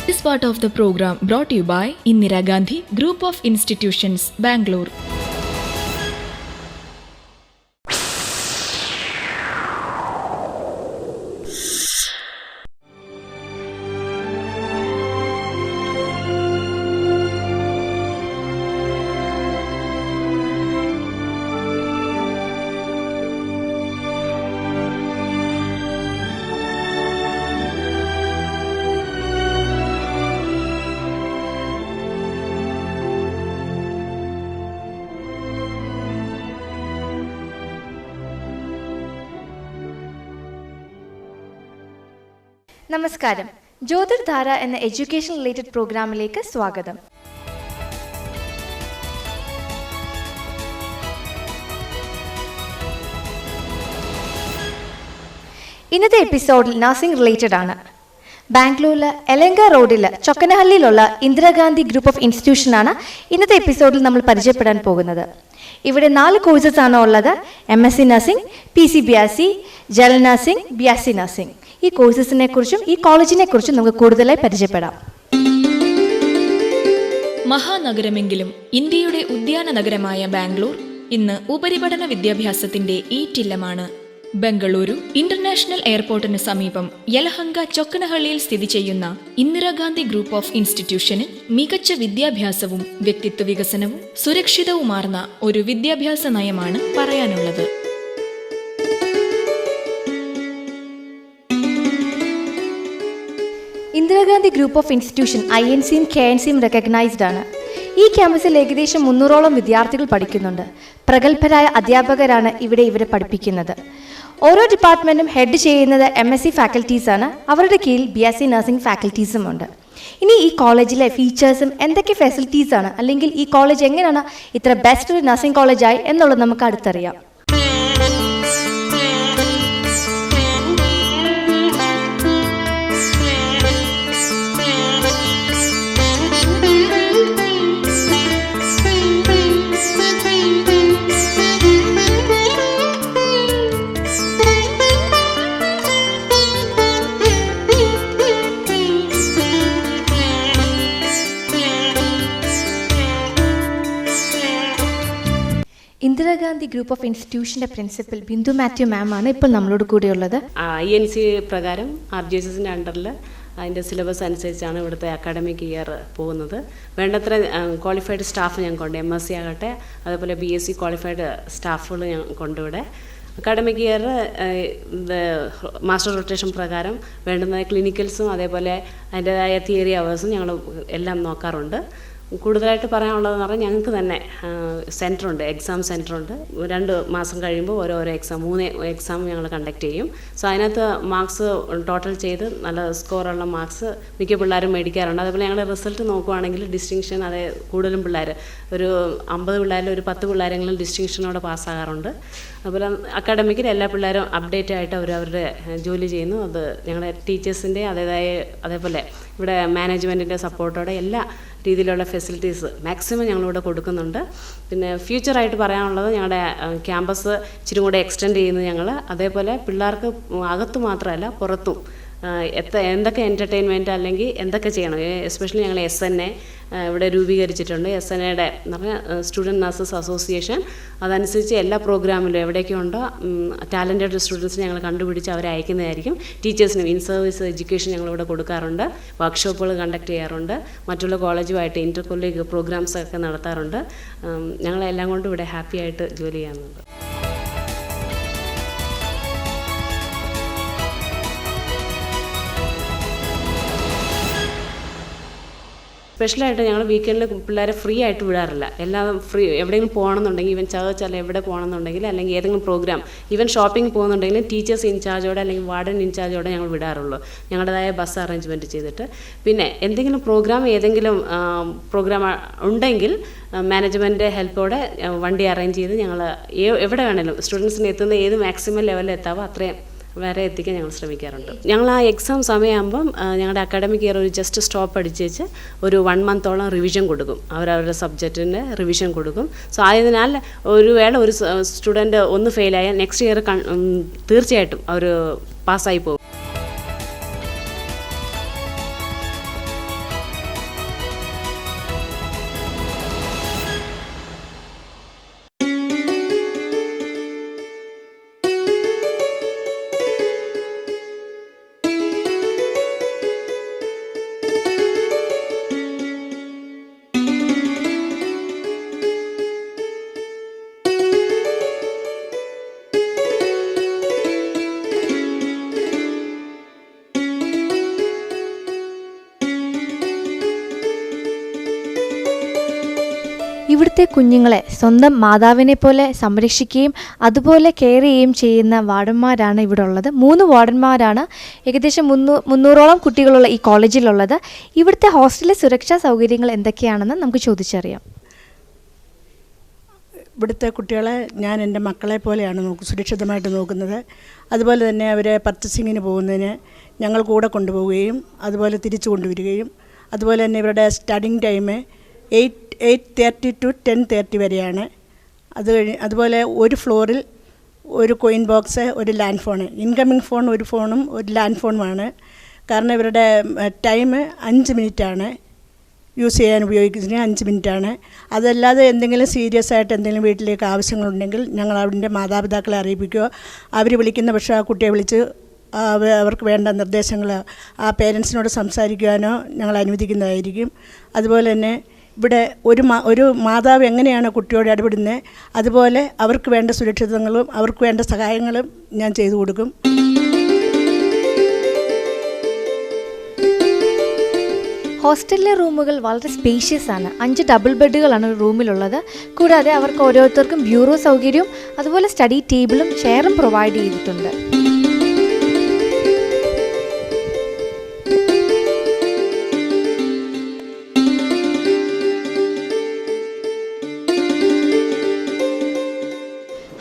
This part of the program brought to you by Indira Gandhi Group of Institutions, Bangalore. നമസ്കാരം. ജ്യോതിർധാര എന്ന education related പ്രോഗ്രാമിലേക്ക് സ്വാഗതം. ഇന്നത്തെ എപ്പിസോഡിൽ നഴ്സിംഗ് റിലേറ്റഡ് ആണ്. ബാംഗ്ലൂരിലെ എലങ്ക റോഡിൽ ചൊക്കനഹള്ളിയിലുള്ള ഇന്ദിരാഗാന്ധി ഗ്രൂപ്പ് ഓഫ് ഇൻസ്റ്റിറ്റ്യൂഷനാണ് ഇന്നത്തെ എപ്പിസോഡിൽ നമ്മൾ പരിചയപ്പെടാൻ പോകുന്നത്. ഇവിടെ 4 കോഴ്സസ് ആണ് ഉള്ളത്. MSc nursing, PCBRC, general nursing, BSc nursing. ഈ കോഴ്സസിനെ കുറിച്ചും ഈ കോളേജിനെ കുറിച്ചും നമുക്ക് കൂടുതലായി പരിചയപ്പെടാം. മഹാനഗരമെങ്കിലും ഇന്ത്യയുടെ ഉദ്യാന നഗരമായ ബാംഗ്ലൂർ ഇന്ന് ഉപരിപഠന വിദ്യാഭ്യാസത്തിന്റെ ഈറ്റില്ലമാണ്. ബംഗളൂരു ഇന്റർനാഷണൽ എയർപോർട്ടിന് സമീപം യലഹങ്ക ചൊക്കനഹള്ളിയിൽ സ്ഥിതി ചെയ്യുന്ന ഇന്ദിരാഗാന്ധി ഗ്രൂപ്പ് ഓഫ് ഇൻസ്റ്റിറ്റ്യൂഷന് മികച്ച വിദ്യാഭ്യാസവും വ്യക്തിത്വ വികസനവും സുരക്ഷിതവുമാർന്ന ഒരു വിദ്യാഭ്യാസ നയമാണ് പറയാനുള്ളത്. ഇന്ദിരാഗാന്ധി ഗ്രൂപ്പ് ഓഫ് ഇൻസ്റ്റിറ്റ്യൂഷൻ INCയും KNCയും റെക്കഗ്നൈസ്ഡ് ആണ്. ഈ ക്യാമ്പസിൽ ഏകദേശം 300ഓളം വിദ്യാർത്ഥികൾ പഠിക്കുന്നുണ്ട്. പ്രഗത്ഭരായ അധ്യാപകരാണ് ഇവരെ പഠിപ്പിക്കുന്നത്. ഓരോ ഡിപ്പാർട്ട്മെൻറ്റും ഹെഡ് ചെയ്യുന്നത് MSc ഫാക്കൽറ്റീസാണ്. അവരുടെ കീഴിൽ BSc നഴ്സിംഗ് ഫാക്കൽറ്റീസും ഉണ്ട്. ഇനി ഈ കോളേജിലെ ഫീച്ചേഴ്സും എന്തൊക്കെ ഫെസിലിറ്റീസാണ്, അല്ലെങ്കിൽ ഈ കോളേജ് എങ്ങനെയാണ് ഇത്ര ബെസ്റ്റ് ഒരു നഴ്സിംഗ് കോളേജായി എന്നുള്ളത് നമുക്ക് അടുത്തറിയാം. ഇന്ദിരാഗാന്ധി ഗ്രൂപ്പ് ഓഫ് ഇൻസ്റ്റിറ്റ്യൂഷൻ്റെ പ്രിൻസിപ്പൽ ബിന്ദു മാത്യു മാം ആണ് ഇപ്പോൾ നമ്മളോട് കൂടെയുള്ളത്. INC പ്രകാരം RGSSന്റെ അണ്ടറിൽ അതിൻ്റെ സിലബസ് അനുസരിച്ചാണ് ഇവിടുത്തെ അക്കാഡമിക് ഇയർ പോകുന്നത്. വേണ്ടത്ര ക്വാളിഫൈഡ് സ്റ്റാഫ് ഞങ്ങൾക്കുണ്ട്. MSc ആകട്ടെ, അതേപോലെ BSc ക്വാളിഫൈഡ് സ്റ്റാഫുകൾ ഞങ്ങൾക്കുണ്ട് ഇവിടെ. അക്കാഡമിക് ഇയർ മാസ്റ്റർ റൊട്ടേഷൻ പ്രകാരം വേണ്ടുന്ന ക്ലിനിക്കൽസും അതേപോലെ അതിൻ്റെതായ തിയറി അവേഴ്സും ഞങ്ങൾ എല്ലാം നോക്കാറുണ്ട്. കൂടുതലായിട്ട് പറയാനുള്ളതെന്ന് പറഞ്ഞാൽ ഞങ്ങൾക്ക് തന്നെ സെൻറ്ററുണ്ട്, എക്സാം സെൻറ്ററുണ്ട്. 2 മാസം കഴിയുമ്പോൾ ഓരോരോ എക്സാം 3 എക്സാം ഞങ്ങൾ കണ്ടക്ട് ചെയ്യും. സോ അതിനകത്ത് മാർക്സ് ടോട്ടൽ ചെയ്ത് നല്ല സ്കോറുള്ള മാർക്സ് മിക്ക പിള്ളേരും മേടിക്കാറുണ്ട്. അതേപോലെ ഞങ്ങളുടെ റിസൾട്ട് നോക്കുവാണെങ്കിൽ ഡിസ്റ്റിങ്ഷൻ, അതേ കൂടുതലും പിള്ളേർ ഒരു 50 പിള്ളേരിൽ ഒരു 10 പിള്ളേരെങ്കിലും ഡിസ്റ്റിങ്ഷനോടെ പാസ്സാകാറുണ്ട്. അതുപോലെ അക്കാഡമിക്കിൽ എല്ലാ പിള്ളേരും അപ്ഡേറ്റ് ആയിട്ട് അവരവരുടെ ജോലി ചെയ്യുന്നു. അത് ഞങ്ങളുടെ ടീച്ചേഴ്സിൻ്റെ അതേപോലെ ഇവിടെ മാനേജ്മെൻറ്റിൻ്റെ സപ്പോർട്ടോടെ എല്ലാ രീതിയിലുള്ള ഫെസിലിറ്റീസ് മാക്സിമം ഞങ്ങളിവിടെ കൊടുക്കുന്നുണ്ട്. പിന്നെ ഫ്യൂച്ചറായിട്ട് പറയാനുള്ളത് ഞങ്ങളുടെ ക്യാമ്പസ് ഇച്ചിരി കൂടെ എക്സ്റ്റെൻഡ് ചെയ്യുന്നത് ഞങ്ങൾ. അതേപോലെ പിള്ളേർക്ക് അകത്ത് മാത്രമല്ല പുറത്തും എന്തൊക്കെ എൻ്റർടൈൻമെൻറ്റ് അല്ലെങ്കിൽ എന്തൊക്കെ ചെയ്യണം, എസ്പെഷ്യലി ഞങ്ങൾ SNA ഇവിടെ രൂപീകരിച്ചിട്ടുണ്ട്. SNAയുടെ എന്ന് പറഞ്ഞാൽ സ്റ്റുഡൻറ്റ് നഴ്സസ് അസോസിയേഷൻ. അതനുസരിച്ച് എല്ലാ പ്രോഗ്രാമിലും എവിടെയൊക്കെ ഉണ്ടോ ടാലൻറ്റഡ് സ്റ്റുഡൻസിനെ ഞങ്ങൾ കണ്ടുപിടിച്ച് അവരെ അയക്കുന്നതായിരിക്കും. ടീച്ചേഴ്സിനും ഇൻ സർവീസ് എഡ്യൂക്കേഷൻ ഞങ്ങളിവിടെ കൊടുക്കാറുണ്ട്. വർക്ക്ഷോപ്പുകൾ കണ്ടക്ട് ചെയ്യാറുണ്ട്. മറ്റുള്ള കോളേജുമായിട്ട് ഇൻ്റർ കൊളീഗ് പ്രോഗ്രാംസ് ഒക്കെ നടത്താറുണ്ട്. ഞങ്ങളെല്ലാം കൊണ്ടും ഇവിടെ ഹാപ്പി ആയിട്ട് ജോലി ചെയ്യാറുണ്ട്. സ്പെഷ്യലായിട്ട് ഞങ്ങൾ വീക്കെൻഡിൽ പിള്ളേരെ ഫ്രീ ആയിട്ട് വിടാറില്ല. എല്ലാം ഫ്രീ. എവിടെയെങ്കിലും പോകണമെന്നുണ്ടെങ്കിൽ, ഈവൻ ചർച്ച് അല്ല എവിടെ പോകണമെന്നുണ്ടെങ്കിൽ, അല്ലെങ്കിൽ ഏതെങ്കിലും പ്രോഗ്രാം, ഈവൻ ഷോപ്പിംഗ് പോകുന്നുണ്ടെങ്കിലും ടീച്ചേഴ്സ് ഇൻചാർജോടെ അല്ലെങ്കിൽ വാർഡൻ ഇൻചാർജോടെ ഞങ്ങൾ വിടാറുള്ളൂ, ഞങ്ങളുടേതായ ബസ് അറേഞ്ച്മെൻറ്റ് ചെയ്തിട്ട്. പിന്നെ എന്തെങ്കിലും ഏതെങ്കിലും പ്രോഗ്രാം ഉണ്ടെങ്കിൽ മാനേജ്മെൻറ്റിൻ്റെ ഹെൽപ്പോടെ വണ്ടി അറേഞ്ച് ചെയ്ത് ഞങ്ങൾ എവിടെ വേണമെങ്കിലും സ്റ്റുഡൻസിന് എത്തുന്ന ഏത് മാക്സിമം ലെവലിൽ എത്താവോ അത്രയും വരെ എത്തിക്കാൻ ഞങ്ങൾ ശ്രമിക്കാറുണ്ട്. ഞങ്ങൾ ആ എക്സാം സമയമാകുമ്പം ഞങ്ങളുടെ അക്കാഡമിക് ഇയർ ഒരു ജസ്റ്റ് സ്റ്റോപ്പ് അടിച്ചേച്ച് ഒരു 1 മന്തോളം റിവിഷൻ കൊടുക്കും. അവരവരുടെ സബ്ജക്റ്റിൻ്റെ റിവിഷൻ കൊടുക്കും. സോ ആയതിനാൽ ഒരു സ്റ്റുഡൻറ്റ് ഒന്ന് ഫെയിലായാൽ നെക്സ്റ്റ് ഇയർ തീർച്ചയായിട്ടും അവർ പാസ്സായി പോകും. ഇവിടുത്തെ കുഞ്ഞുങ്ങളെ സ്വന്തം മാതാവിനെ പോലെ സംരക്ഷിക്കുകയും അതുപോലെ കെയർ ചെയ്യുകയും ചെയ്യുന്ന വാർഡന്മാരാണ് ഇവിടെ ഉള്ളത്. 3 വാർഡന്മാരാണ് ഏകദേശം 300ഓളം കുട്ടികളുള്ള ഈ കോളേജിലുള്ളത്. ഇവിടുത്തെ ഹോസ്റ്റലിലെ സുരക്ഷാ സൗകര്യങ്ങൾ എന്തൊക്കെയാണെന്ന് നമുക്ക് ചോദിച്ചറിയാം. ഇവിടുത്തെ കുട്ടികളെ ഞാൻ എൻ്റെ മക്കളെ പോലെയാണ് സുരക്ഷിതമായിട്ട് നോക്കുന്നത്. അതുപോലെ തന്നെ അവരെ പർച്ചേസിങ്ങിന് പോകുന്നതിന് ഞങ്ങൾ കൂടെ കൊണ്ടുപോവുകയും അതുപോലെ തിരിച്ചു കൊണ്ടുവരികയും അതുപോലെ തന്നെ ഇവരുടെ സ്റ്റഡിങ് ടൈം 8:30 to 10:30 വരെയാണ്. അതുപോലെ ഒരു ഫ്ലോറിൽ ഒരു കോയിൻ ബോക്സ്, ഒരു ലാൻഡ് ഫോൺ, ഇൻകമ്മിങ് ഫോൺ ഒരു ഫോണും ഒരു ലാൻഡ് ഫോണുമാണ്. കാരണം ഇവരുടെ ടൈം 5 മിനിറ്റാണ്. യൂസ് ചെയ്യാൻ ഉപയോഗിക്കുന്നതിന് 5 മിനിറ്റാണ്. അതല്ലാതെ എന്തെങ്കിലും സീരിയസ് ആയിട്ട് എന്തെങ്കിലും വീട്ടിലേക്ക് ആവശ്യങ്ങളുണ്ടെങ്കിൽ ഞങ്ങൾ അവരുടെ മാതാപിതാക്കളെ അറിയിപ്പിക്കുകയോ അവർ വിളിക്കുന്ന പക്ഷേ ആ കുട്ടിയെ വിളിച്ച് അവർക്ക് വേണ്ട നിർദ്ദേശങ്ങൾ ആ പേരൻസിനോട് സംസാരിക്കുവാനോ ഞങ്ങൾ അനുവദിക്കുന്നതായിരിക്കും. അതുപോലെ തന്നെ ഇവിടെ ഒരു മാതാവ് എങ്ങനെയാണ് കുട്ടിയോട് ഇടപെടുന്നത് അതുപോലെ അവർക്ക് വേണ്ട സുരക്ഷിതങ്ങളും അവർക്ക് വേണ്ട സഹായങ്ങളും ഞാൻ ചെയ്തു കൊടുക്കും. ഹോസ്റ്റലിലെ റൂമുകൾ വളരെ സ്പേഷ്യസ് ആണ്. 5 ഡബിൾ ബെഡുകളാണ് റൂമിലുള്ളത്. കൂടാതെ അവർക്ക് ഓരോരുത്തർക്കും ബ്യൂറോ സൗകര്യവും അതുപോലെ സ്റ്റഡി ടേബിളും ചെയറും പ്രൊവൈഡ് ചെയ്തിട്ടുണ്ട്.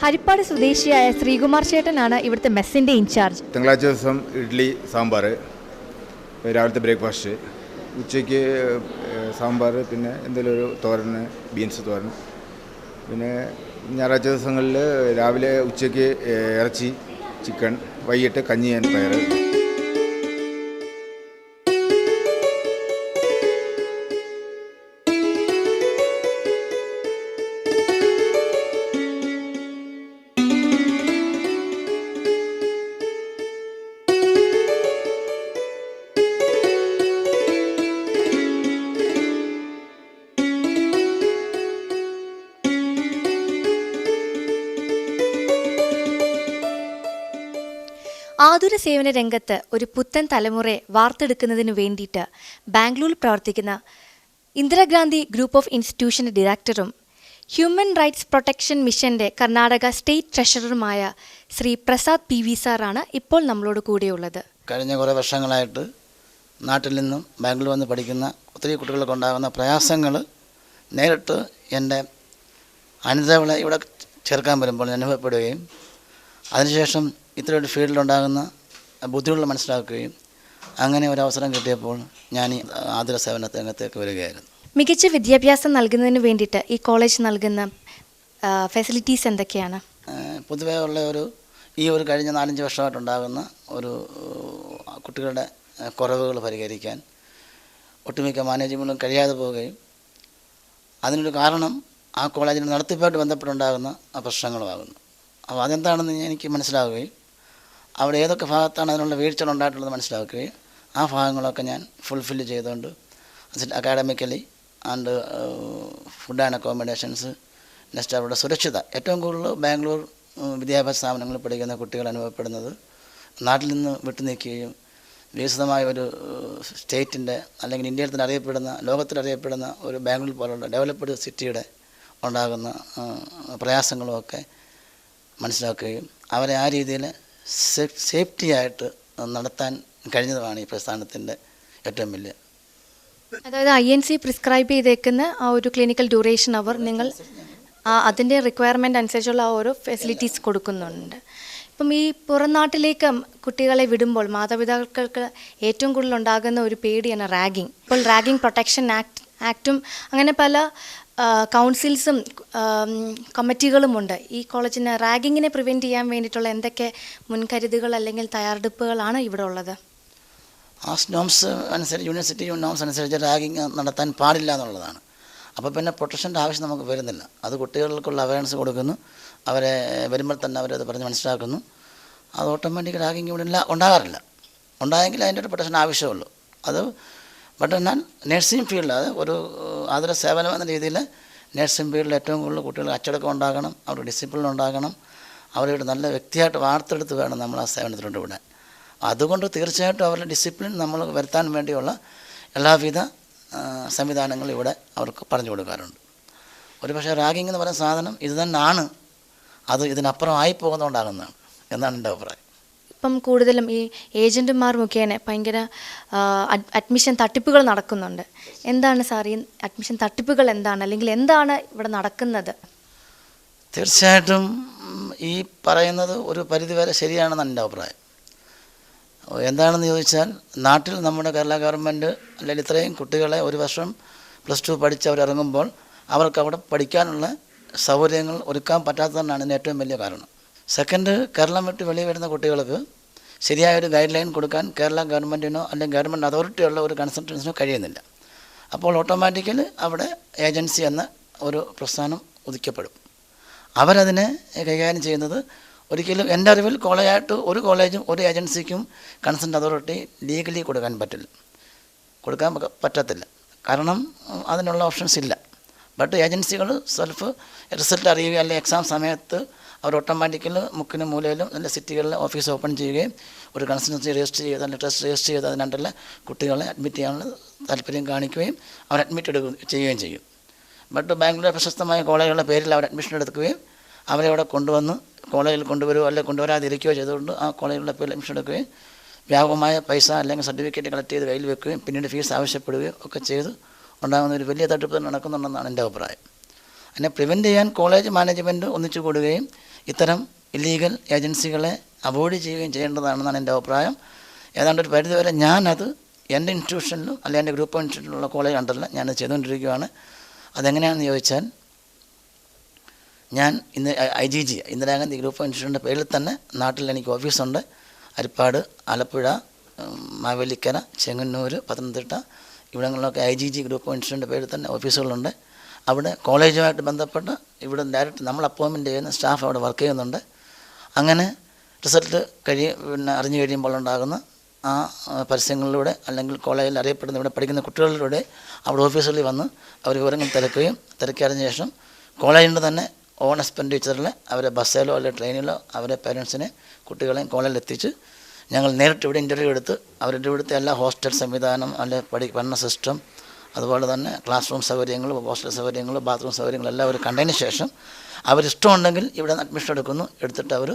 ഹരിപ്പാട് സ്വദേശിയായ ശ്രീകുമാർ ചേട്ടനാണ് ഇവിടുത്തെ മെസ്സിൻ്റെ ഇൻചാർജ്. തിങ്കളാഴ്ച ദിവസം ഇഡ്ഡലി സാമ്പാർ, രാവിലത്തെ ബ്രേക്ക്ഫാസ്റ്റ്, ഉച്ചയ്ക്ക് സാമ്പാർ, പിന്നെ എന്തെങ്കിലും ഒരു തോരന്, ബീൻസ് തോരൻ. പിന്നെ ഞായറാഴ്ച ദിവസങ്ങളിൽ രാവിലെ ഉച്ചയ്ക്ക് ഇറച്ചി, ചിക്കൻ, വൈകിട്ട് കഞ്ഞി ആൻഡ് പയർ. ആതുര സേവന രംഗത്ത് ഒരു പുത്തൻ തലമുറയെ വാർത്തെടുക്കുന്നതിന് വേണ്ടിയിട്ട് ബാംഗ്ലൂരിൽ പ്രവർത്തിക്കുന്ന ഇന്ദിരാഗാന്ധി ഗ്രൂപ്പ് ഓഫ് ഇൻസ്റ്റിറ്റ്യൂഷൻ്റെ ഡയറക്ടറും ഹ്യൂമൻ റൈറ്റ്സ് പ്രൊട്ടക്ഷൻ മിഷൻ്റെ കർണാടക സ്റ്റേറ്റ് ട്രഷററുമായ ശ്രീ പ്രസാദ് PV സാറാണ് ഇപ്പോൾ നമ്മളോട് കൂടെയുള്ളത്. കഴിഞ്ഞ കുറേ വർഷങ്ങളായിട്ട് നാട്ടിൽ നിന്നും ബാംഗ്ലൂർ വന്ന് പഠിക്കുന്ന ഒത്തിരി കുട്ടികൾക്ക് ഉണ്ടാകുന്ന പ്രയാസങ്ങൾ നേരിട്ട് എൻ്റെ അനിതകളെ ഇവിടെ ചേർക്കാൻ വരുമ്പോൾ ഞാൻ അനുഭവപ്പെടുകയും അതിനുശേഷം ഇത്തരമൊരു ഫീൽഡിലുണ്ടാകുന്ന ബുദ്ധിമുട്ടുകൾ മനസ്സിലാക്കുകയും അങ്ങനെ ഒരു അവസരം കിട്ടിയപ്പോൾ ഞാൻ ഈ ആതുര സേവന രംഗത്തേക്ക് വരികയായിരുന്നു. മികച്ച വിദ്യാഭ്യാസം നൽകുന്നതിന് വേണ്ടിയിട്ട് ഈ കോളേജ് നൽകുന്ന ഫെസിലിറ്റീസ് എന്തൊക്കെയാണ്? പൊതുവേ ഉള്ള ഈ കഴിഞ്ഞ 4-5 വർഷമായിട്ടുണ്ടാകുന്ന ഒരു കുട്ടികളുടെ കുറവുകൾ പരിഹരിക്കാൻ ഒട്ടുമിക്ക മാനേജ്മെൻറ്റും കഴിയാതെ പോവുകയും അതിനൊരു കാരണം ആ കോളേജിൻ്റെ നടത്തിപ്പുമായിട്ട് ബന്ധപ്പെട്ടുണ്ടാകുന്ന പ്രശ്നങ്ങളുമാകുന്നു. അപ്പോൾ അതെന്താണെന്ന് എനിക്ക് മനസ്സിലാവുകയും അവിടെ ഏതൊക്കെ ഭാഗത്താണ് അതിനുള്ള വീഴ്ചകൾ ഉണ്ടായിട്ടുള്ളത് മനസ്സിലാക്കുകയും ആ ഭാഗങ്ങളൊക്കെ ഞാൻ ഫുൾഫില്ല് ചെയ്തുകൊണ്ട് academically and food and accommodations, next അവരുടെ സുരക്ഷിത. ഏറ്റവും കൂടുതൽ ബാംഗ്ലൂർ വിദ്യാഭ്യാസ സ്ഥാപനങ്ങളിൽ പഠിക്കുന്ന കുട്ടികൾ അനുഭവപ്പെടുന്നത് നാട്ടിൽ നിന്ന് വിട്ടുനിൽക്കുകയും വികസിതമായ ഒരു സ്റ്റേറ്റിൻ്റെ അല്ലെങ്കിൽ ഇന്ത്യയിൽ തന്നെ അറിയപ്പെടുന്ന, ലോകത്തിലറിയപ്പെടുന്ന ഒരു ബാംഗ്ലൂർ പോലുള്ള ഡെവലപ്ഡ് സിറ്റിയുടെ ഉണ്ടാകുന്ന പ്രയാസങ്ങളുമൊക്കെ മനസ്സിലാക്കുകയും അവരെ ആ രീതിയിൽ സേഫ്റ്റിയായിട്ട് നടത്താൻ കഴിഞ്ഞതാണ് ഈ പ്രസ്ഥാനത്തിൻ്റെ ഏറ്റവും വലിയ. അതായത് INC പ്രിസ്ക്രൈബ് ചെയ്തേക്കുന്ന ആ ഒരു ക്ലിനിക്കൽ ഡ്യൂറേഷൻ അവർ നിങ്ങൾ അതിൻ്റെ റിക്വയർമെൻ്റ് അനുസരിച്ചുള്ള ആ ഓരോ ഫെസിലിറ്റീസ് കൊടുക്കുന്നുണ്ട്. ഇപ്പം ഈ പുറം നാട്ടിലേക്ക് കുട്ടികളെ വിടുമ്പോൾ മാതാപിതാക്കൾക്ക് ഏറ്റവും കൂടുതൽ ഉണ്ടാകുന്ന ഒരു പേടിയാണ് റാഗിങ്. ഇപ്പോൾ റാഗിങ് പ്രൊട്ടക്ഷൻ ആക്റ്റും അങ്ങനെ പല കൗൺസിൽസും കമ്മിറ്റികളുമുണ്ട്. ഈ കോളേജിന് റാഗിങ്ങിനെ പ്രിവെൻറ്റ് ചെയ്യാൻ വേണ്ടിയിട്ടുള്ള എന്തൊക്കെ മുൻകരുതുകൾ അല്ലെങ്കിൽ തയ്യാറെടുപ്പുകളാണ് ഇവിടെ ഉള്ളത്? ആ നോംസ് അനുസരിച്ച്, യൂണിവേഴ്സിറ്റി നോംസ് അനുസരിച്ച് റാഗിങ് നടത്താൻ പാടില്ല എന്നുള്ളതാണ്. അപ്പോൾ പിന്നെ പ്രൊട്ടക്ഷൻ്റെ ആവശ്യം നമുക്ക് വരുന്നില്ല. അത് കുട്ടികൾക്കുള്ള അവയർനെസ് കൊടുക്കുന്നു, അവരെ വരുമ്പോൾ തന്നെ അവരത് പറഞ്ഞ് മനസ്സിലാക്കുന്നു. അത് ഓട്ടോമാറ്റിക് റാഗിങ് ഇവിടെ ഉണ്ടാകാറില്ല. ഉണ്ടായെങ്കിൽ അതിൻ്റെ ഒരു പ്രൊട്ടക്ഷൻ ആവശ്യമുള്ളൂ. അത് എന്നാൽ നഴ്സിംഗ് ഫീൽഡിൽ, അത് ഒരു ആതുര സേവനം എന്ന രീതിയിൽ നഴ്സിംഗ് ഫീൽഡിൽ ഏറ്റവും കൂടുതൽ കുട്ടികൾ അച്ചടക്കം ഉണ്ടാകണം, അവർക്ക് ഡിസിപ്ലിൻ ഉണ്ടാകണം, അവരുടെ നല്ല വ്യക്തിയായിട്ട് വാർത്തെടുത്ത് വേണം നമ്മൾ ആ സേവനത്തിലോട്ട് വിടാൻ. അതുകൊണ്ട് തീർച്ചയായിട്ടും അവരുടെ ഡിസിപ്ലിൻ നമ്മൾ വരുത്താൻ വേണ്ടിയുള്ള എല്ലാവിധ സംവിധാനങ്ങളും ഇവിടെ അവർക്ക് പറഞ്ഞു കൊടുക്കാറുണ്ട്. ഒരു പക്ഷേ റാഗിങ് എന്ന് പറയുന്ന സാധനം ഇത് തന്നെയാണ്, അത് ഇതിനപ്പുറം ആയിപ്പോകുന്നതുകൊണ്ടാകുന്നതാണ് എന്നാണ് എൻ്റെ അഭിപ്രായം. ഇപ്പം കൂടുതലും ഈ ഏജൻറ്റുമാർ മുഖേന ഭയങ്കര അഡ്മിഷൻ തട്ടിപ്പുകൾ നടക്കുന്നുണ്ട്. എന്താണ് സാർ ഈ അഡ്മിഷൻ തട്ടിപ്പുകൾ എന്താണ്, അല്ലെങ്കിൽ എന്താണ് ഇവിടെ നടക്കുന്നത്? തീർച്ചയായിട്ടും ഈ പറയുന്നത് ഒരു പരിധിവരെ ശരിയാണെന്നാണ് എൻ്റെ അഭിപ്രായം. എന്താണെന്ന് ചോദിച്ചാൽ, നാട്ടിൽ നമ്മുടെ കേരള ഗവൺമെൻറ് അല്ലെങ്കിൽ ഇത്രയും കുട്ടികളെ ഒരു വർഷം +2 പഠിച്ച് അവരിറങ്ങുമ്പോൾ അവർക്ക് അവിടെ പഠിക്കാനുള്ള സൗകര്യങ്ങൾ ഒരുക്കാൻ പറ്റാത്തതാണ് ഇതിന് ഏറ്റവും വലിയ കാരണം. സെക്കൻഡ്, കേരളം വിട്ട് വെളിയിൽ വരുന്ന കുട്ടികൾക്ക് ശരിയായൊരു ഗൈഡ് ലൈൻ കൊടുക്കാൻ കേരള ഗവൺമെൻറ്റിനോ അല്ലെങ്കിൽ ഗവൺമെൻറ് അതോറിറ്റിയുള്ള ഒരു കൺസൾട്ടൻസിനോ കഴിയുന്നില്ല. അപ്പോൾ ഓട്ടോമാറ്റിക്കലി അവിടെ ഏജൻസി എന്ന ഒരു പ്രസ്ഥാനം ഉദിക്കപ്പെടും. അവരതിനെ കൈകാര്യം ചെയ്യുന്നത് ഒരിക്കലും എൻ്റെ അറിവിൽ കോളേജായിട്ട് ഒരു കോളേജും ഒരു ഏജൻസിക്കും കൺസൾട്ട് അതോറിറ്റി ലീഗലി കൊടുക്കാൻ പറ്റത്തില്ല. കാരണം അതിനുള്ള ഓപ്ഷൻസ് ഇല്ല. ബട്ട് ഏജൻസികൾ സെൽഫ് റിസൾട്ട് അറിയുകയും അല്ലെങ്കിൽ എക്സാം സമയത്ത് അവർ ഓട്ടോമാറ്റിക്കലി മുക്കിനും മൂലയിലും നല്ല സിറ്റികളിൽ ഓഫീസ് ഓപ്പൺ ചെയ്യുകയും ഒരു കൺസൾട്ടൻസി രജിസ്റ്റർ ചെയ്ത് അല്ലെങ്കിൽ ടെസ്റ്റ് രജിസ്റ്റർ ചെയ്ത് അതിനുള്ള കുട്ടികളെ അഡ്മിറ്റ് ചെയ്യാനുള്ള താല്പര്യം കാണിക്കുകയും അവർ അഡ്മിറ്റ് ചെയ്യുകയും ചെയ്യും. ബട്ട് ബാംഗ്ലൂരിലെ പ്രശസ്തമായ കോളേജുകളുടെ പേരിൽ അവർ അഡ്മിഷൻ എടുക്കുകയും അവരെ അവിടെ കൊണ്ടുവന്ന് കോളേജിൽ കൊണ്ടുവരുമോ അല്ലെങ്കിൽ കൊണ്ടുവരാതിരിക്കുകയോ ചെയ്തുകൊണ്ട് ആ കോളേജുകളുടെ പേരിൽ അഡ്മിഷൻ എടുക്കുകയും വ്യാപകമായ പൈസ അല്ലെങ്കിൽ സർട്ടിഫിക്കറ്റ് കളക്ട് ചെയ്ത് കയ്യിൽ വെക്കുകയും പിന്നീട് ഫീസ് ആവശ്യപ്പെടുകയും ഒക്കെ ചെയ്ത് ഉണ്ടാകുന്ന ഒരു വലിയ തട്ടിപ്പ് തന്നെ നടക്കുന്നുണ്ടെന്നാണ് എൻ്റെ അഭിപ്രായം. അതിനെ പ്രിവെൻറ്റ് ചെയ്യാൻ കോളേജ് മാനേജ്മെൻറ്റ് ഒന്നിച്ചു കൂടുകയും ഇത്തരം ഇല്ലീഗൽ ഏജൻസികളെ അവോയ്ഡ് ചെയ്യുകയും ചെയ്യേണ്ടതാണെന്നാണ് എൻ്റെ അഭിപ്രായം. ഏതാണ്ട് ഒരു പരിധിവരെ ഞാനത് എൻ്റെ ഇൻസ്റ്റിറ്റ്യൂഷനിലും അല്ലെങ്കിൽ എൻ്റെ ഗ്രൂപ്പ് ഓഫ് ഇൻസ്റ്റിറ്റ്യൂഷനിലുള്ള കോളേജ് ഉണ്ടല്ല ഞാനത് ചെയ്തുകൊണ്ടിരിക്കുകയാണ്. അതെങ്ങനെയാണെന്ന് ചോദിച്ചാൽ, ഞാൻ ഇന്ന് IGG ഇന്ദിരാഗാന്ധി ഗ്രൂപ്പ് ഓഫ് ഇൻസ്റ്റിറ്റ്യൂഷൻ്റെ പേരിൽ തന്നെ നാട്ടിൽ എനിക്ക് ഓഫീസുണ്ട്. അരിപ്പാട്, ആലപ്പുഴ, മാവേലിക്കര, ചെങ്ങന്നൂർ, പത്തനംതിട്ട ഇവിടങ്ങളിലൊക്കെ IGG ഗ്രൂപ്പ് ഓഫ് ഇൻസ്റ്റിറ്റ്യൂഷൻ്റെ പേരിൽ തന്നെ ഓഫീസുകളുണ്ട്. അവിടെ കോളേജുമായിട്ട് ബന്ധപ്പെട്ട് ഇവിടെ ഡയറക്റ്റ് നമ്മൾ അപ്പോയിൻമെൻറ്റ് ചെയ്യുന്ന സ്റ്റാഫ് അവിടെ വർക്ക് ചെയ്യുന്നുണ്ട്. അങ്ങനെ റിസൾട്ട് അറിഞ്ഞു കഴിയുമ്പോൾ ഉണ്ടാകുന്ന ആ പരസ്യങ്ങളിലൂടെ അല്ലെങ്കിൽ കോളേജിൽ അറിയപ്പെടുന്ന ഇവിടെ പഠിക്കുന്ന കുട്ടികളിലൂടെ അവിടെ ഓഫീസുകളിൽ വന്ന് അവർ വിവരങ്ങൾ തിരക്കി അറിഞ്ഞ ശേഷം കോളേജിൻ്റെ തന്നെ ഓൺ എക്സ്പെൻഡിച്ചറിൽ അവരെ ബസ്സിലോ അല്ലെങ്കിൽ ട്രെയിനിലോ അവരെ പേരൻസിനെ കുട്ടികളെയും കോളേജിൽ എത്തിച്ച് ഞങ്ങൾ നേരിട്ട് ഇവിടെ ഇൻ്റർവ്യൂ എടുത്ത് അവരുടെ ഇവിടുത്തെ എല്ലാ ഹോസ്റ്റൽ സംവിധാനം അല്ലെങ്കിൽ പഠന സിസ്റ്റം, അതുപോലെ തന്നെ ക്ലാസ് റൂം സൗകര്യങ്ങൾ, ഹോസ്റ്റൽ സൗകര്യങ്ങൾ, ബാത്റൂം സൗകര്യങ്ങളെല്ലാം അവർ കണ്ടതിന് ശേഷം അവരിഷ്ടമുണ്ടെങ്കിൽ ഇവിടെ അഡ്മിഷൻ എടുത്തിട്ട് അവർ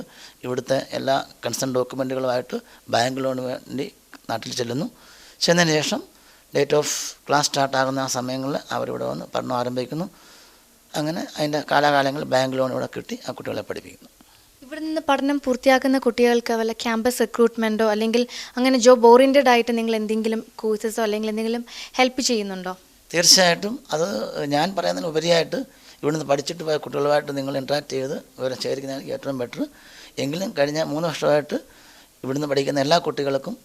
ഇവിടുത്തെ എല്ലാ കൺസേൺ ഡോക്യുമെൻറ്റുകളുമായിട്ട് ബാങ്ക് ലോണിന് വേണ്ടി നാട്ടിൽ ചെന്നതിന് ശേഷം ഡേറ്റ് ഓഫ് ക്ലാസ് സ്റ്റാർട്ടാകുന്ന ആ സമയങ്ങളിൽ അവരിവിടെ വന്ന് പഠനം ആരംഭിക്കുന്നു. അങ്ങനെ അതിൻ്റെ കാലാകാലങ്ങളിൽ ബാങ്ക് ലോൺ ഇവിടെ കിട്ടി ആ കുട്ടികളെ പഠിപ്പിക്കുന്നു. ഇവിടെ നിന്ന് പഠനം പൂർത്തിയാക്കുന്ന കുട്ടികൾക്ക് വല്ല ക്യാമ്പസ് റിക്രൂട്ട്മെൻറ്റോ അല്ലെങ്കിൽ അങ്ങനെ ജോബ് ഓറിയൻറ്റഡ് ആയിട്ട് നിങ്ങൾ എന്തെങ്കിലും കോഴ്സസോ അല്ലെങ്കിൽ എന്തെങ്കിലും ഹെൽപ്പ് ചെയ്യുന്നുണ്ടോ? തീർച്ചയായിട്ടും. അത് ഞാൻ പറയുന്നതിന് ഉപരിയായിട്ട് ഇവിടുന്ന് പഠിച്ചിട്ട് പോയ കുട്ടികളുമായിട്ട് നിങ്ങൾ ഇൻട്രാക്ട് ചെയ്ത് വിവരം ശേഖരിക്കുന്നതാണ് ഏറ്റവും ബെറ്റർ. എങ്കിലും കഴിഞ്ഞ 3 വർഷമായിട്ട് ഇവിടുന്ന് പഠിക്കുന്ന എല്ലാ കുട്ടികൾക്കും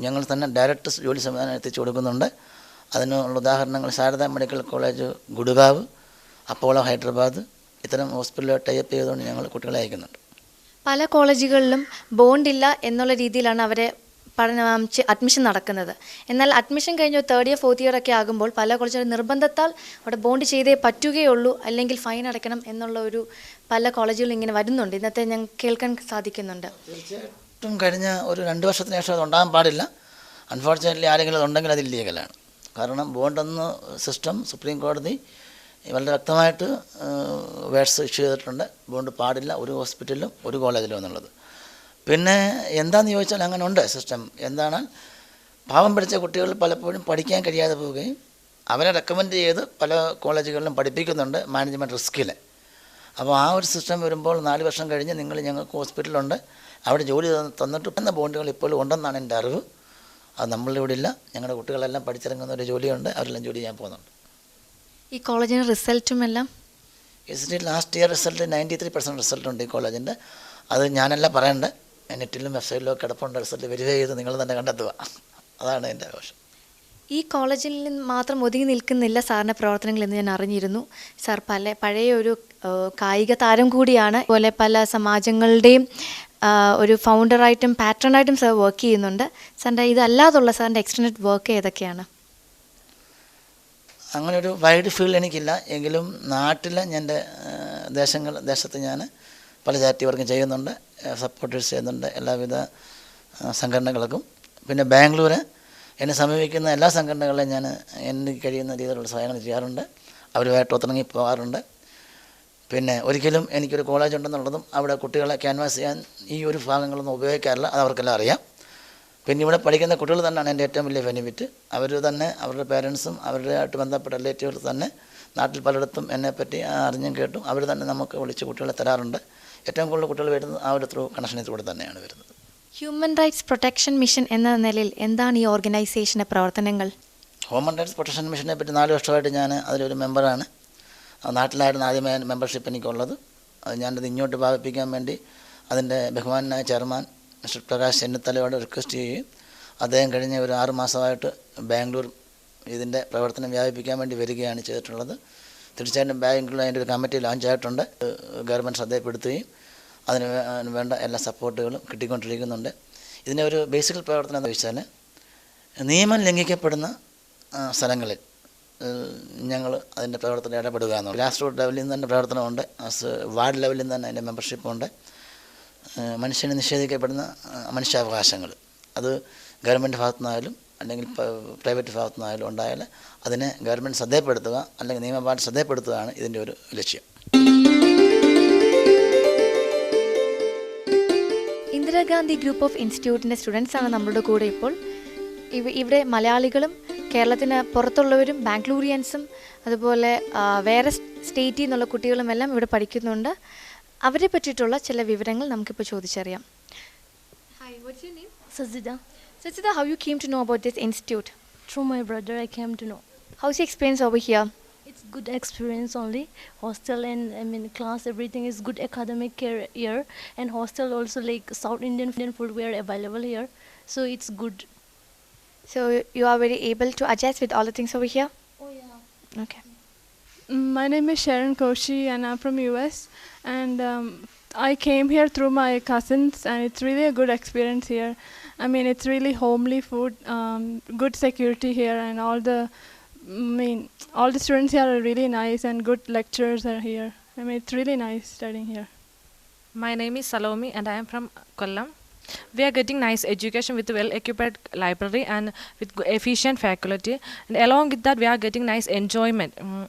ഞങ്ങൾ തന്നെ ഡയറക്റ്റ് ജോലി സംവിധാനം എത്തിച്ചു കൊടുക്കുന്നുണ്ട്. അതിനുള്ള ഉദാഹരണങ്ങൾ ശാരദ മെഡിക്കൽ കോളേജ് ഗുഡ്ഗാവ്, അപ്പോളോ ഹൈദരാബാദ് ഇത്തരം ഹോസ്പിറ്റലുകൾ ടൈപ്പ് ചെയ്തുകൊണ്ട് ഞങ്ങൾ കുട്ടികളെ അയക്കുന്നുണ്ട്. പല കോളേജുകളിലും ബോണ്ടില്ല എന്നുള്ള രീതിയിലാണ് അവരെ അഡ്മിഷൻ നടക്കുന്നത്. എന്നാൽ അഡ്മിഷൻ കഴിഞ്ഞ് 3rd ഇയർ 4th ഇയർ ഒക്കെ ആകുമ്പോൾ പല കോളേജുകളും നിർബന്ധത്താൽ അവിടെ ബോണ്ട് ചെയ്തേ പറ്റുകയുള്ളൂ, അല്ലെങ്കിൽ ഫൈൻ അടയ്ക്കണം എന്നുള്ള ഒരു പല കോളേജുകളും ഇങ്ങനെ വരുന്നുണ്ട്. ഇന്നത്തെ ഞങ്ങൾക്ക് കേൾക്കാൻ സാധിക്കുന്നുണ്ട്. തീർച്ചയായിട്ടും കഴിഞ്ഞ ഒരു 2 വർഷത്തിന് ശേഷം അത് ഉണ്ടാകാൻ പാടില്ല. അൺഫോർച്യുനേറ്റ്ലി ആരെങ്കിലും അതുണ്ടെങ്കിൽ അത് ഇല്ലീഗലാണ്. കാരണം ബോണ്ടെന്ന സിസ്റ്റം സുപ്രീം കോടതി വളരെ വ്യക്തമായിട്ട് വേർഡ്സ് ഇഷ്യൂ ചെയ്തിട്ടുണ്ട്. ബോണ്ട് പാടില്ല ഒരു ഹോസ്പിറ്റലിലും ഒരു കോളേജിലും എന്നുള്ളത്. പിന്നെ എന്താണെന്ന് ചോദിച്ചാൽ അങ്ങനെ ഉണ്ട് സിസ്റ്റം. എന്താണ്, പാവം പിടിച്ച കുട്ടികൾ പലപ്പോഴും പഠിക്കാൻ കഴിയാതെ പോവുകയും അവരെ റെക്കമെൻഡ് ചെയ്ത് പല കോളേജുകളിലും പഠിപ്പിക്കുന്നുണ്ട് മാനേജ്മെൻറ്റ് റിസ്കിൽ. അപ്പോൾ ആ ഒരു സിസ്റ്റം വരുമ്പോൾ 4 വർഷം കഴിഞ്ഞ് ഞങ്ങൾക്ക് ഹോസ്പിറ്റലുണ്ട് അവിടെ ജോലി തന്നിട്ട് എന്ന ബോണ്ടുകൾ ഇപ്പോഴും ഉണ്ടെന്നാണ് എൻ്റെ അറിവ്. അത് നമ്മളിവിടെ ഇല്ല. ഞങ്ങളുടെ കുട്ടികളെല്ലാം പഠിച്ചിറങ്ങുന്ന ഒരു ജോലിയുണ്ട്, അവരെല്ലാം ജോലി ചെയ്യാൻ പോകുന്നുണ്ട്. ഈ കോളേജിന് റിസൾട്ടും എല്ലാം ലാസ്റ്റ് ഇയർ റിസൾട്ട് 93% റിസൾട്ടുണ്ട് ഈ കോളേജിൻ്റെ. അത് ഞാനല്ല പറയേണ്ടത്, നെറ്റിലും വെബ്സൈറ്റിലും കിടപ്പുണ്ട്. റിസൾട്ട് വെരിഫൈ ചെയ്ത് നിങ്ങൾ തന്നെ കണ്ടെത്തുക. അതാണ് എൻ്റെ ആവശ്യം. ഈ കോളേജിൽ നിന്ന് മാത്രം ഒതുങ്ങി നിൽക്കുന്നില്ല സാറിൻ്റെ പ്രവർത്തനങ്ങൾ എന്ന് ഞാൻ അറിഞ്ഞിരുന്നു. സാർ പഴയ ഒരു കായിക താരം കൂടിയാണ്. അതുപോലെ പല സമാജങ്ങളുടെയും ഒരു ഫൗണ്ടറായിട്ടും പാട്രണായിട്ടും സാർ വർക്ക് ചെയ്യുന്നുണ്ട്. സാറിൻ്റെ ഇതല്ലാതുള്ള സാറിൻ്റെ എക്സ്റ്റൻഡ് വർക്ക് ഏതൊക്കെയാണ്? അങ്ങനെ ഒരു വൈഡ് ഫീൽഡ് എനിക്കില്ല. എങ്കിലും നാട്ടിൽ എൻ്റെ ദേശത്ത് ഞാൻ പല ചാരിറ്റി വർക്കും ചെയ്യുന്നുണ്ട്, സപ്പോർട്ടേഴ്സ് ചെയ്യുന്നുണ്ട് എല്ലാവിധ സംഘടനകൾക്കും. പിന്നെ ബാംഗ്ലൂർ എന്നെ സമീപിക്കുന്ന എല്ലാ സംഘടനകളെയും ഞാൻ എനിക്ക് കഴിയുന്ന രീതിയിലുള്ള സഹായങ്ങൾ ചെയ്യാറുണ്ട്. അവരുമായിട്ട് ഒത്തിണങ്ങി പോകാറുണ്ട്. പിന്നെ ഒരിക്കലും എനിക്കൊരു കോളേജ് ഉണ്ടെന്നുള്ളതും അവിടെ കുട്ടികളെ ക്യാൻവാസ് ചെയ്യാൻ ഈ ഒരു ഭാഗങ്ങളൊന്നും ഉപയോഗിക്കാറില്ല, അത് അവർക്കെല്ലാം അറിയാം. പിന്നെ ഇവിടെ പഠിക്കുന്ന കുട്ടികൾ തന്നെയാണ് എൻ്റെ ഏറ്റവും വലിയ ബെനിഫിറ്റ്. അവർ തന്നെ അവരുടെ പേരൻസും അവരുടെയായിട്ട് ബന്ധപ്പെട്ട റിലേറ്റീവ്സ് തന്നെ നാട്ടിൽ പലയിടത്തും എന്നെപ്പറ്റി അറിഞ്ഞും കേട്ടും അവർ തന്നെ നമുക്ക് വിളിച്ച് കുട്ടികളെ തരാറുണ്ട്. ഏറ്റവും കൂടുതൽ കുട്ടികൾ വരുന്നത് ആ ഒരു കണക്ഷനിലൂടെ തന്നെയാണ് വരുന്നത്. ഹ്യൂമൻ റൈറ്റ്സ് പ്രൊട്ടക്ഷൻ മിഷൻ എന്ന നിലയിൽ എന്താണ് ഈ ഓർഗനൈസേഷൻ്റെ പ്രവർത്തനങ്ങൾ? ഹ്യൂമൻ റൈറ്റ്സ് പ്രൊട്ടക്ഷൻ മിഷനെ പറ്റി 4 വർഷമായിട്ട് ഞാൻ അതിലൊരു മെമ്പറാണ്. നാട്ടിലായിരുന്നു ആദ്യമേ മെമ്പർഷിപ്പ് എനിക്കുള്ളത്. അത് ഞാനത് ഇങ്ങോട്ട് വ്യാപിപ്പിക്കാൻ വേണ്ടി അതിൻ്റെ ബഹുമാനായ ചെയർമാൻ മിസ്റ്റർ പ്രകാശ് ചെന്നിത്തലയോട് റിക്വസ്റ്റ് ചെയ്യുകയും അദ്ദേഹം കഴിഞ്ഞ ഒരു 6 മാസമായിട്ട് ബാംഗ്ലൂർ ഇതിൻ്റെ പ്രവർത്തനം വ്യാപിപ്പിക്കാൻ വേണ്ടി വരികയാണ് ചെയ്തിട്ടുള്ളത്. തീർച്ചയായിട്ടും ബാംഗ്ലൂർ അതിൻ്റെ ഒരു കമ്മിറ്റി ലോഞ്ച് ആയിട്ടുണ്ട്. ഗവൺമെൻറ് ശ്രദ്ധപ്പെടുത്തുകയും അതിന് വേണ്ട എല്ലാ സപ്പോർട്ടുകളും കിട്ടിക്കൊണ്ടിരിക്കുന്നുണ്ട്. ഇതിൻ്റെ ഒരു ബേസിക് പ്രവർത്തനം എന്ന് വെച്ചാൽ നിയമം ലംഘിക്കപ്പെടുന്ന സ്ഥലങ്ങളിൽ ഞങ്ങൾ അതിൻ്റെ പ്രവർത്തനം ഇടപെടുക എന്നുള്ളത്. ഗ്രാസ് റൂട്ട് ലെവലിൽ നിന്ന് തന്നെ പ്രവർത്തനമുണ്ട്, വാർഡ് ലെവലിൽ നിന്ന് തന്നെ അതിൻ്റെ മെമ്പർഷിപ്പുണ്ട്. മനുഷ്യന് നിഷേധിക്കപ്പെടുന്ന മനുഷ്യാവകാശങ്ങൾ അത് ഗവൺമെൻറ് ഭാഗത്തുനിന്നായാലും അല്ലെങ്കിൽ പ്രൈവറ്റ് ഭാഗത്തുനിന്നായാലും ഉണ്ടായാൽ അതിനെ ഗവൺമെൻറ് ശ്രദ്ധപ്പെടുത്തുക അല്ലെങ്കിൽ നിയമപാഠം ശ്രദ്ധപ്പെടുത്തുകയാണ് ഇതിൻ്റെ ഒരു ലക്ഷ്യം. ഇന്ദിരാഗാന്ധി ഗ്രൂപ്പ് ഓഫ് ഇൻസ്റ്റിറ്റ്യൂട്ടിൻ്റെ സ്റ്റുഡൻസാണ് നമ്മളുടെ കൂടെ ഇപ്പോൾ. ഇവിടെ മലയാളികളും കേരളത്തിന് പുറത്തുള്ളവരും ബാംഗ്ലൂരിയൻസും അതുപോലെ വേറെ സ്റ്റേറ്റിൽ നിന്നുള്ള കുട്ടികളും എല്ലാം ഇവിടെ പഠിക്കുന്നുണ്ട്. അവരെ പറ്റിയിട്ടുള്ള ചില വിവരങ്ങൾ നമുക്കിപ്പോൾ ചോദിച്ചറിയാം. Hi, what's your name? Sajida. Sajida, how you came to know about this institute? Through my brother I came to know. How's your experience over here? It's good experience only. Hostel and class, everything is good academic care here. And hostel also like South Indian food were available here. So it's good. So you are very able to adjust with all the things over here? Oh yeah. Okay. My name is Sharon Koshi and I'm from US, and I came here through my cousins, and it's really a good experience here. I mean, it's really homely food, good security here, and all the students here are really nice, and good lecturers are here. I mean, it's really nice studying here. My name is Salomi and I am from Kollam. We are getting nice education with well-equipped library and with efficient faculty. And along with that, we are getting nice enjoyment,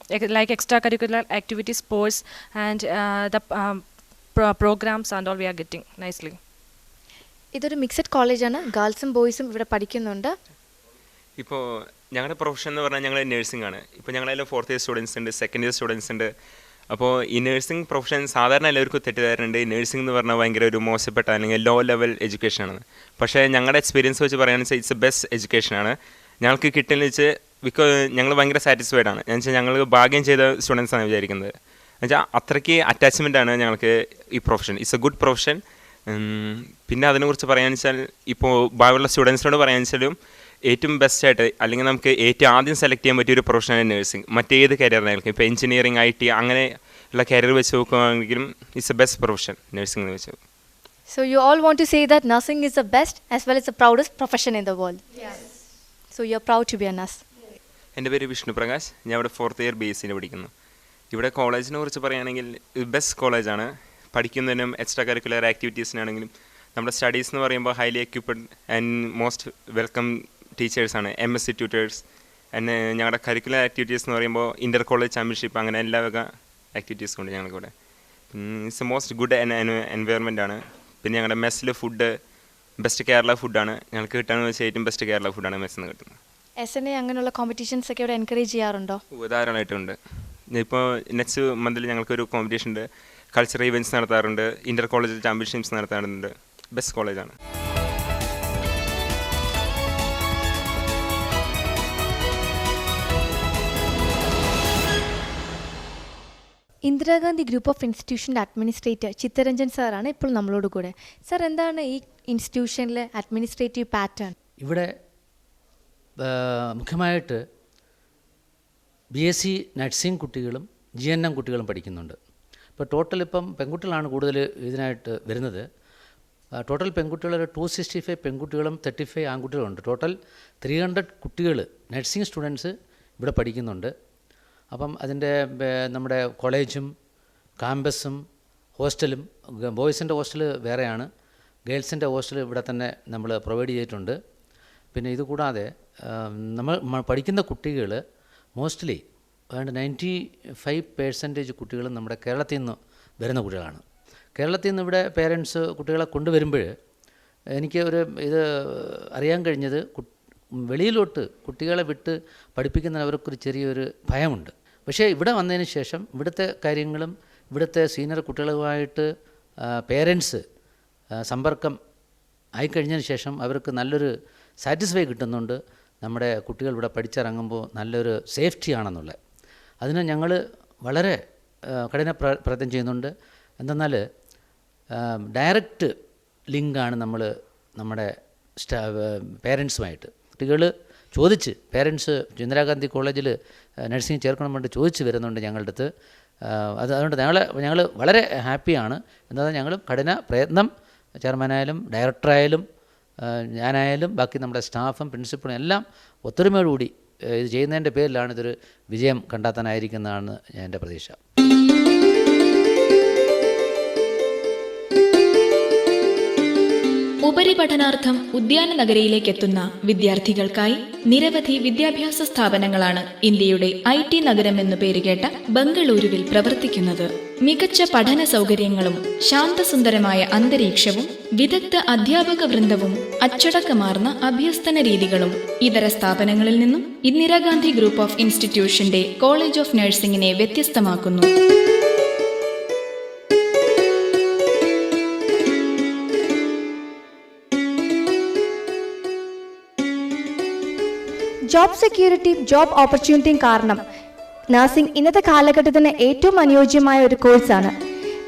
like extracurricular activities, sports, and the programs and all we are getting nicely. ഇതൊരു mixed കോളേജാണ്, ഗേൾസും ബോയ്സും ഇവിടെ പഠിക്കുന്നുണ്ട്. ഇപ്പോൾ ഞങ്ങളുടെ profession എന്ന് പറഞ്ഞാൽ ഞങ്ങൾ nursing ആണ്. ഇപ്പോൾ ഞങ്ങളതിൽ 4th ഇയർ സ്റ്റുഡൻസ് ഉണ്ട്, 2nd ഇയർ സ്റ്റുഡൻസ് ഉണ്ട്. അപ്പോൾ ഈ നഴ്സിംഗ് പ്രൊഫഷൻ സാധാരണ എല്ലാവർക്കും തെറ്റിദ്ധാരണയുണ്ട്. ഈ നഴ്സിംഗ് എന്ന് പറഞ്ഞാൽ ഭയങ്കര ഒരു മോശപ്പെട്ട അല്ലെങ്കിൽ ലോ ലെവൽ എഡ്യൂക്കേഷനാണ്. പക്ഷേ ഞങ്ങളുടെ എക്സ്പീരിയൻസ് വെച്ച് പറയുകയാണെന്ന് വെച്ചാൽ ഇറ്റ്സ് എ ബെസ്റ്റ് എഡ്യൂക്കേഷനാണ് ഞങ്ങൾക്ക് കിട്ടുന്നത് വെച്ച്. ഞങ്ങൾ ഭയങ്കര സാറ്റിസ്ഫൈഡ് ആണ്. എന്ന് വെച്ചാൽ ഞങ്ങൾ ഭാഗ്യം ചെയ്ത സ്റ്റുഡൻസാണ് വിചാരിക്കുന്നത്. എന്നുവെച്ചാൽ അത്രയ്ക്ക് അറ്റാച്ച്മെൻ്റ് ആണ് ഞങ്ങൾക്ക് ഈ profession. It's A good profession. പിന്നെ അതിനെക്കുറിച്ച് പറയാന്ന് വെച്ചാൽ ഇപ്പോൾ ഭാവിയുള്ള സ്റ്റുഡൻസിനോട് പറയാന്ന് വെച്ചാലും ഏറ്റവും ബെസ്റ്റായിട്ട് അല്ലെങ്കിൽ നമുക്ക് ഏറ്റവും ആദ്യം സെലക്ട് ചെയ്യാൻ പറ്റിയ ഒരു പ്രൊഫഷനാണ് നഴ്സിംഗ്. മറ്റേത് കരിയറിനായിരിക്കും, ഇപ്പോൾ എഞ്ചിനീയറിംഗ്, IT അങ്ങനെ ഉള്ള കരിയർ വെച്ച് നോക്കുകയാണെങ്കിലും it's A best profession nursing എന്ന് വെച്ചാൽ. So you all want to say that nursing is the best as well as the proudest profession in the world? Yes. So you're proud to be a nurse? എൻ്റെ പേര് വിഷ്ണു പ്രകാശ്. ഞാൻ ഇവിടെ 4th year BSc പഠിക്കുന്നു. ഇവിടെ കോളേജിനെ കുറിച്ച് പറയുകയാണെങ്കിൽ best കോളേജാണ്. പഠിക്കുന്നതിനും എക്സ്ട്രാ കരിക്കുലർ ആക്ടിവിറ്റീസിനാണെങ്കിലും നമ്മുടെ സ്റ്റഡീസ് എന്ന് പറയുമ്പോൾ highly equipped and most welcome ടീച്ചേഴ്സാണ്, MSc ട്യൂട്ടേഴ്സ്. ആൻഡ് ഞങ്ങളുടെ കരിക്കുലർ ആക്ടിവിറ്റീസ് എന്ന് പറയുമ്പോൾ ഇൻ്റർ കോളേജ് ചാമ്പ്യൻഷിപ്പ് അങ്ങനെ എല്ലാ വക ആക്ടിവിറ്റീസും ഉണ്ട് ഞങ്ങൾക്കിവിടെ. It's A most good environment ആണ്. പിന്നെ ഞങ്ങളുടെ മെസ്സിൽ ഫുഡ് ബെസ്റ്റ് കേരള ഫുഡാണ് ഞങ്ങൾക്ക് കിട്ടാന്ന് വെച്ചാൽ ഏറ്റവും ബെസ്റ്റ് കേരള ഫുഡാണ് മെസ്സിൽ നിന്ന് കിട്ടുന്നത്. SNA അങ്ങനെയുള്ള കോമ്പറ്റീഷൻസ് ഒക്കെ ഇവിടെ എൻകറേജ് ചെയ്യാറുണ്ടോ? ധാരാളമായിട്ടുണ്ട്. ഇപ്പോൾ നെക്സ്റ്റ് മന്തിൽ ഞങ്ങൾക്കൊരു കോമ്പറ്റീഷൻ ഉണ്ട്, കൾച്ചറൽ ഇവൻറ്റ്സ് നടത്താറുണ്ട്, ഇൻ്റർ കോളേജ് ചാമ്പ്യൻഷിപ്സ് നടത്താറുണ്ട്. ബെസ്റ്റ് കോളേജാണ്. ഇന്ദിരാഗാന്ധി ഗ്രൂപ്പ് ഓഫ് ഇൻസ്റ്റിറ്റ്യൂഷൻ്റെ അഡ്മിനിസ്ട്രേറ്റർ ചിത്തരഞ്ജൻ സാറാണ് ഇപ്പോൾ നമ്മളോട് കൂടെ. സാർ, എന്താണ് ഈ ഇൻസ്റ്റിറ്റ്യൂഷനിലെ അഡ്മിനിസ്ട്രേറ്റീവ് പാറ്റേൺ? ഇവിടെ മുഖ്യമായിട്ട് BSc നഴ്സിംഗ് കുട്ടികളും GNM കുട്ടികളും പഠിക്കുന്നുണ്ട്. ഇപ്പോൾ ടോട്ടൽ ഇപ്പം പെൺകുട്ടികളാണ് കൂടുതൽ ഇതിനായിട്ട് വരുന്നത്. ടോട്ടൽ പെൺകുട്ടികൾ 265 പെൺകുട്ടികളും 35 ആൺകുട്ടികളുണ്ട്. ടോട്ടൽ 300 കുട്ടികൾ നഴ്സിംഗ് സ്റ്റുഡൻസ് ഇവിടെ പഠിക്കുന്നുണ്ട്. അപ്പം അതിൻ്റെ നമ്മുടെ കോളേജും ക്യാമ്പസും ഹോസ്റ്റലും, ബോയ്സിൻ്റെ ഹോസ്റ്റൽ വേറെയാണ്, ഗേൾസിൻ്റെ ഹോസ്റ്റൽ ഇവിടെ തന്നെ നമ്മൾ പ്രൊവൈഡ് ചെയ്തിട്ടുണ്ട്. പിന്നെ ഇതുകൂടാതെ നമ്മൾ പഠിക്കുന്ന കുട്ടികൾ മോസ്റ്റ്ലി ഏതാണ്ട് 95% കുട്ടികളും നമ്മുടെ കേരളത്തിൽ നിന്ന് വരുന്ന കുട്ടികളാണ്. കേരളത്തിൽ നിന്ന് ഇവിടെ പേരൻസ് കുട്ടികളെ കൊണ്ടുവരുമ്പോൾ എനിക്ക് ഇത് അറിയാൻ കഴിഞ്ഞത്, വെളിയിലോട്ട് കുട്ടികളെ വിട്ട് പഠിപ്പിക്കുന്നതിന് അവർക്കൊരു ചെറിയൊരു ഭയമുണ്ട്. പക്ഷേ ഇവിടെ വന്നതിന് ശേഷം ഇവിടുത്തെ കാര്യങ്ങളും ഇവിടുത്തെ സീനിയർ കുട്ടികളുമായിട്ട് പേരൻസ് സമ്പർക്കം ആയിക്കഴിഞ്ഞതിന് ശേഷം അവർക്ക് നല്ലൊരു സാറ്റിസ്ഫൈ കിട്ടുന്നുണ്ട്. നമ്മുടെ കുട്ടികൾ ഇവിടെ പഠിച്ചിറങ്ങുമ്പോൾ നല്ലൊരു സേഫ്റ്റി ആണെന്നുള്ളത്. അതിന് ഞങ്ങൾ വളരെ കഠിന പ്രയത്നം ചെയ്യുന്നുണ്ട്. എന്തെന്നാൽ ഡയറക്റ്റ് ലിങ്കാണ് നമ്മൾ നമ്മുടെ പേരൻസുമായിട്ട്. കുട്ടികൾ ചോദിച്ച്, പേരൻസ് ഇന്ദിരാഗാന്ധി കോളേജിൽ നഴ്സിംഗ് ചേർക്കണം വേണ്ടി ചോദിച്ച് വരുന്നുണ്ട് ഞങ്ങളുടെ അടുത്ത്. അതുകൊണ്ട് ഞങ്ങൾ വളരെ ഹാപ്പിയാണ്. എന്നാൽ ഞങ്ങൾ കഠിന പ്രയത്നം, ചെയർമാനായാലും ഡയറക്ടറായാലും ഞാനായാലും ബാക്കി നമ്മുടെ സ്റ്റാഫും പ്രിൻസിപ്പളും എല്ലാം ഒത്തൊരുമയോടുകൂടി ഇത് ചെയ്യുന്നതിൻ്റെ പേരിലാണ് ഇതൊരു വിജയം കണ്ടെത്താനായിരിക്കുന്നതാണ് എൻ്റെ പ്രതീക്ഷ. ഉപരിപഠനാർത്ഥം ഉദ്യാന നഗരിയിലേക്ക് എത്തുന്ന വിദ്യാർത്ഥികൾക്കായി നിരവധി വിദ്യാഭ്യാസ സ്ഥാപനങ്ങളാണ് ഇന്ത്യയുടെ IT നഗരം എന്നു പേരുകേട്ട ബംഗളൂരുവിൽ പ്രവർത്തിക്കുന്നത്. മികച്ച പഠന സൗകര്യങ്ങളും ശാന്തസുന്ദരമായ അന്തരീക്ഷവും വിദഗ്ധ അധ്യാപക വൃന്ദവും അച്ചടക്കമാർന്ന അഭ്യസ്തന രീതികളും ഇതര സ്ഥാപനങ്ങളിൽ നിന്നും ഇന്ദിരാഗാന്ധി ഗ്രൂപ്പ് ഓഫ് ഇൻസ്റ്റിറ്റ്യൂഷന്റെ കോളേജ് ഓഫ് നഴ്സിംഗിനെ വ്യത്യസ്തമാക്കുന്നു. ജോബ് സെക്യൂരിറ്റിയും ജോബ് ഓപ്പർച്യൂണിറ്റിയും കാരണം നഴ്സിംഗ് ഇന്നത്തെ കാലഘട്ടത്തിന് ഏറ്റവും അനുയോജ്യമായ ഒരു കോഴ്സാണ്.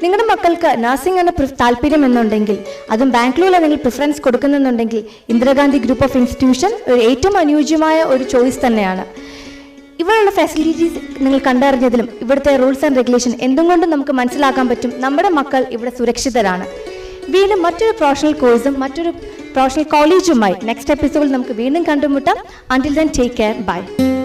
നിങ്ങളുടെ മക്കൾക്ക് നഴ്സിംഗ് എന്ന താല്പര്യം എന്നുണ്ടെങ്കിൽ, അതും ബാംഗ്ലൂരിൽ നിങ്ങൾ പ്രിഫറൻസ് കൊടുക്കുന്നുണ്ടെങ്കിൽ ഇന്ദിരാഗാന്ധി ഗ്രൂപ്പ് ഓഫ് ഇൻസ്റ്റിറ്റ്യൂഷൻ ഒരു ഏറ്റവും അനുയോജ്യമായ ഒരു ചോയ്സ് തന്നെയാണ്. ഇവിടെയുള്ള ഫെസിലിറ്റീസ് നിങ്ങൾ കണ്ടറിഞ്ഞതിലും ഇവിടുത്തെ റൂൾസ് ആൻഡ് റെഗുലേഷൻ എന്തുകൊണ്ടും നമുക്ക് മനസ്സിലാക്കാൻ പറ്റും നമ്മുടെ മക്കൾ ഇവിടെ സുരക്ഷിതരാണ്. വീണ്ടും മറ്റൊരു പ്രൊഫഷണൽ കോഴ്സും മറ്റൊരു പ്രൊഫഷണൽ കോളേജുമായി നെക്സ്റ്റ് എപ്പിസോഡിൽ നമുക്ക് വീണ്ടും കണ്ടുമുട്ടാം. Until then, take care. Bye.